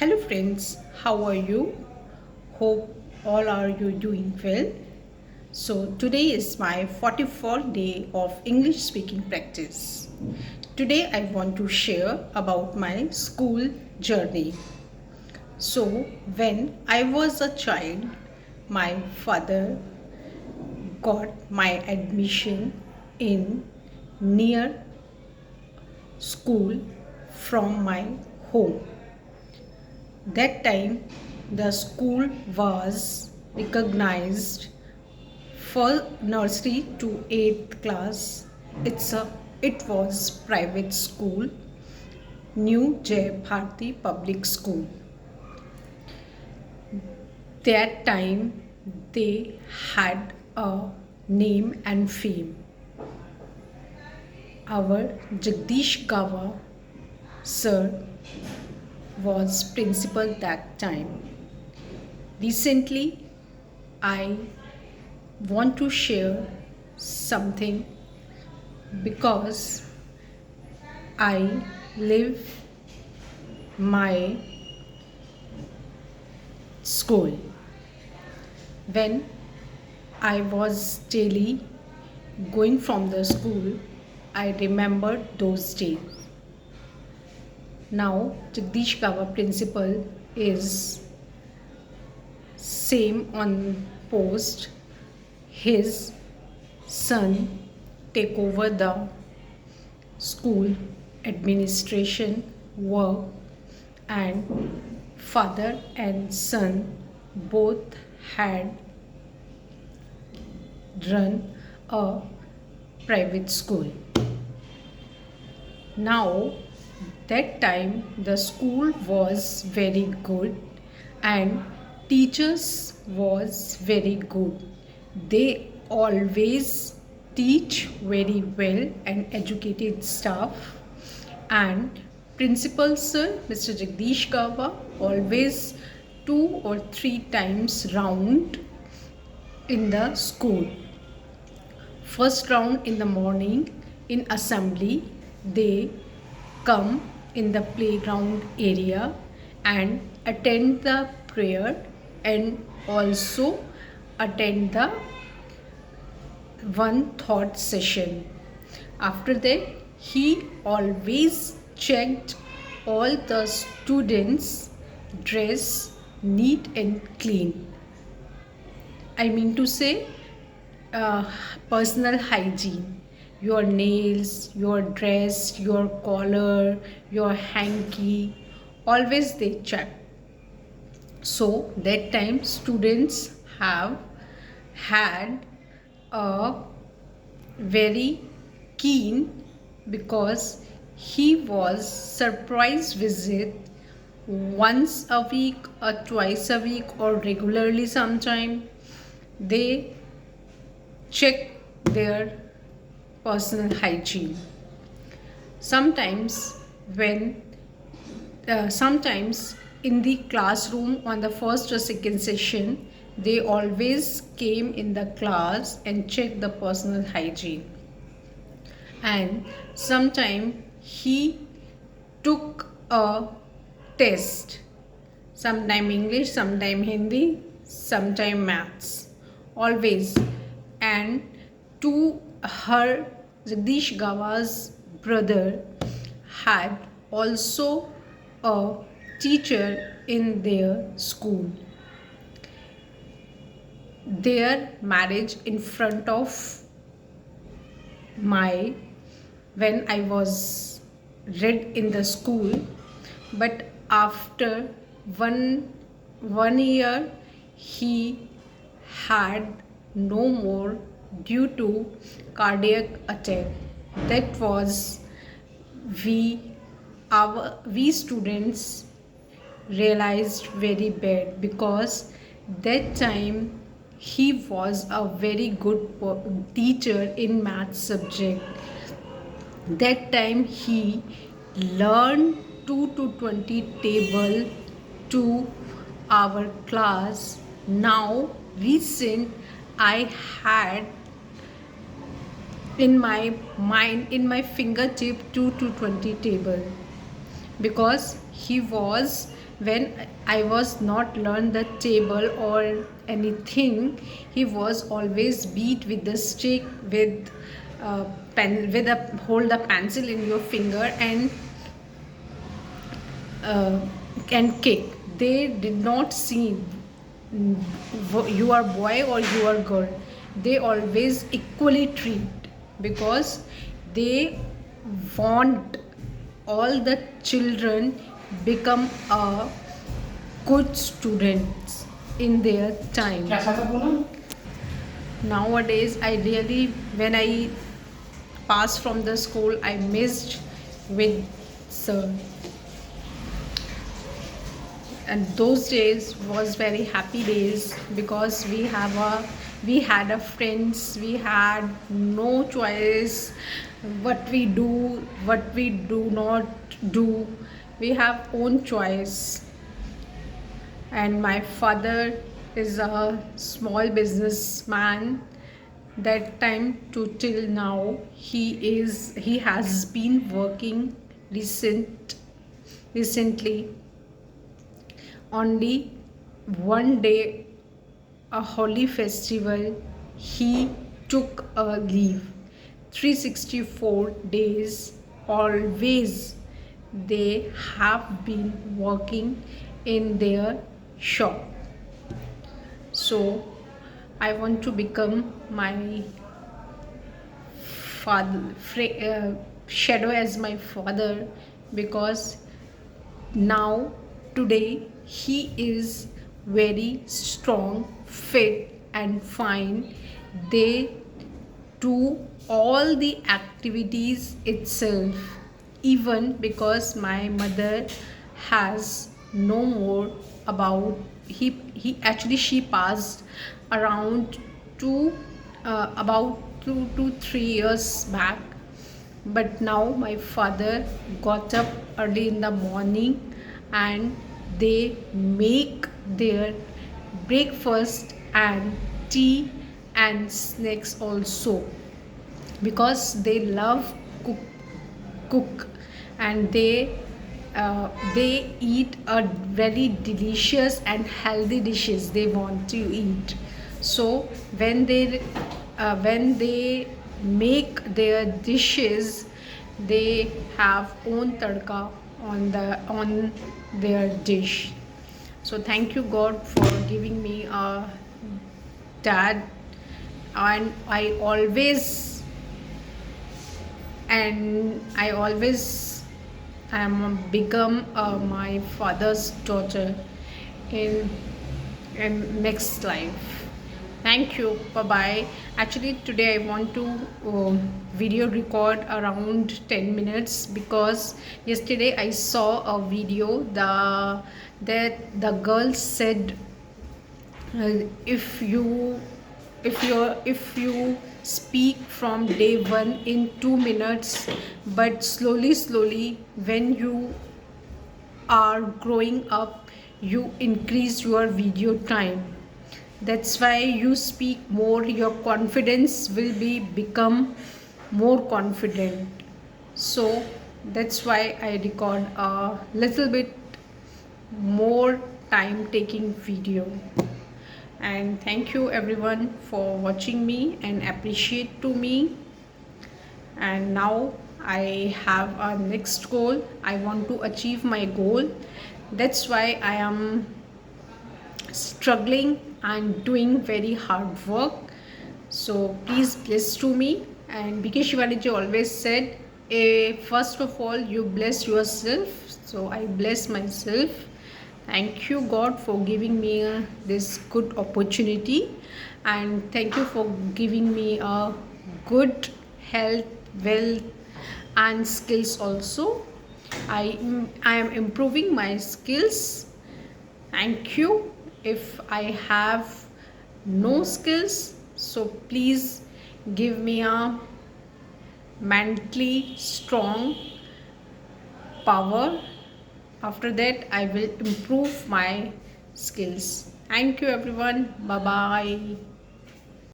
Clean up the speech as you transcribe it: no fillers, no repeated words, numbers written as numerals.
Hello friends, how are you? Hope all are you doing well. So today is my 44th day of English speaking practice. Today I want to share about my school journey. So when I was a child, my father got my admission in near school from my home. That time, the school was recognized for nursery to 8th class. It was private school, New Jai Bharati Public School. That time, they had a name and fame. Our Jagdish Gawa sir was principal that time. Recently, I want to share something because I live my school. When I was daily going from the school, I remembered those days. Now, Jagdish Gawa principal is same on post. His son take over the school administration work, and father and son both had run a private school. Now that time the school was very good and teachers was very good. They always teach very well and educated staff, and principal sir Mr. Jagdish Gawa always 2 or 3 times round in the school. First round in the morning in assembly, they come in the playground area and attend the prayer and also attend the one thought session. After that, he always checked all the students' dress neat and clean. I mean to say, personal hygiene. Your nails, your dress, your collar, your hanky, always they check. So that time students have had a very keen, because he was surprise visit once a week or twice a week or regularly sometime. They check their personal hygiene. Sometimes when sometimes in the classroom on the first or second session, they always came in the class and checked the personal hygiene. And sometime he took a test, sometime English, sometime Hindi, sometime maths, always. And to her, Jagdish Gawa's brother had also a teacher in their school. Their marriage in front of my, when I was read in the school, but after one year he had no more due to cardiac attack. That was we students realized very bad, because that time he was a very good teacher in math subject. That time he learned 2 to 20 table to our class. Now recent I had in my mind, in my fingertip, 2 to 20 table, because he was when I was not learn the table or anything, he was always beat with the stick, with pen, with a hold the pencil in your finger uh, and kick. They did not see you are boy or you are girl. They always equally treat, because they want all the children become a good students in their time. Nowadays, I really, when I passed from the school, I missed with sir, and those days was very happy days, because we had a friends, we had no choice what we do, what we do not do. We have own choice. And my father is a small businessman. That time to till now, he has been working recently. Only one day, a holy festival, he took a leave. 364 days always they have been working in their shop. So I want to become my shadow as my father, because now today he is very strong, fit and fine. They do all the activities itself, even because my mother has no more about he actually she passed around about 2 to 3 years back. But now my father got up early in the morning, and they make their breakfast and tea and snacks also, because they love cook, and they eat a very delicious and healthy dishes they want to eat. So when they make their dishes, they have own tadka on their dish. So thank you God for giving me a dad. And I always am become my father's daughter in next life. Thank you. Bye bye. Actually today I want to video record around 10 minutes, because yesterday I saw a video that the girl said, if you speak from day one in 2 minutes, but slowly when you are growing up, you increase your video time. That's why you speak more, your confidence will be become more confident. So that's why I record a little bit more time taking video. And thank you everyone for watching me and appreciate to me. And now I have a next goal. I want to achieve my goal. That's why I am struggling and doing very hard work. So please bless to me. And BK Shivani ji always said, first of all you bless yourself. So I bless myself. Thank you God for giving me this good opportunity, and thank you for giving me a good health, wealth and skills also. I am improving my skills. Thank you. If I have no skills, so please give me a mentally strong power. After that I will improve my skills. Thank you everyone. Bye bye.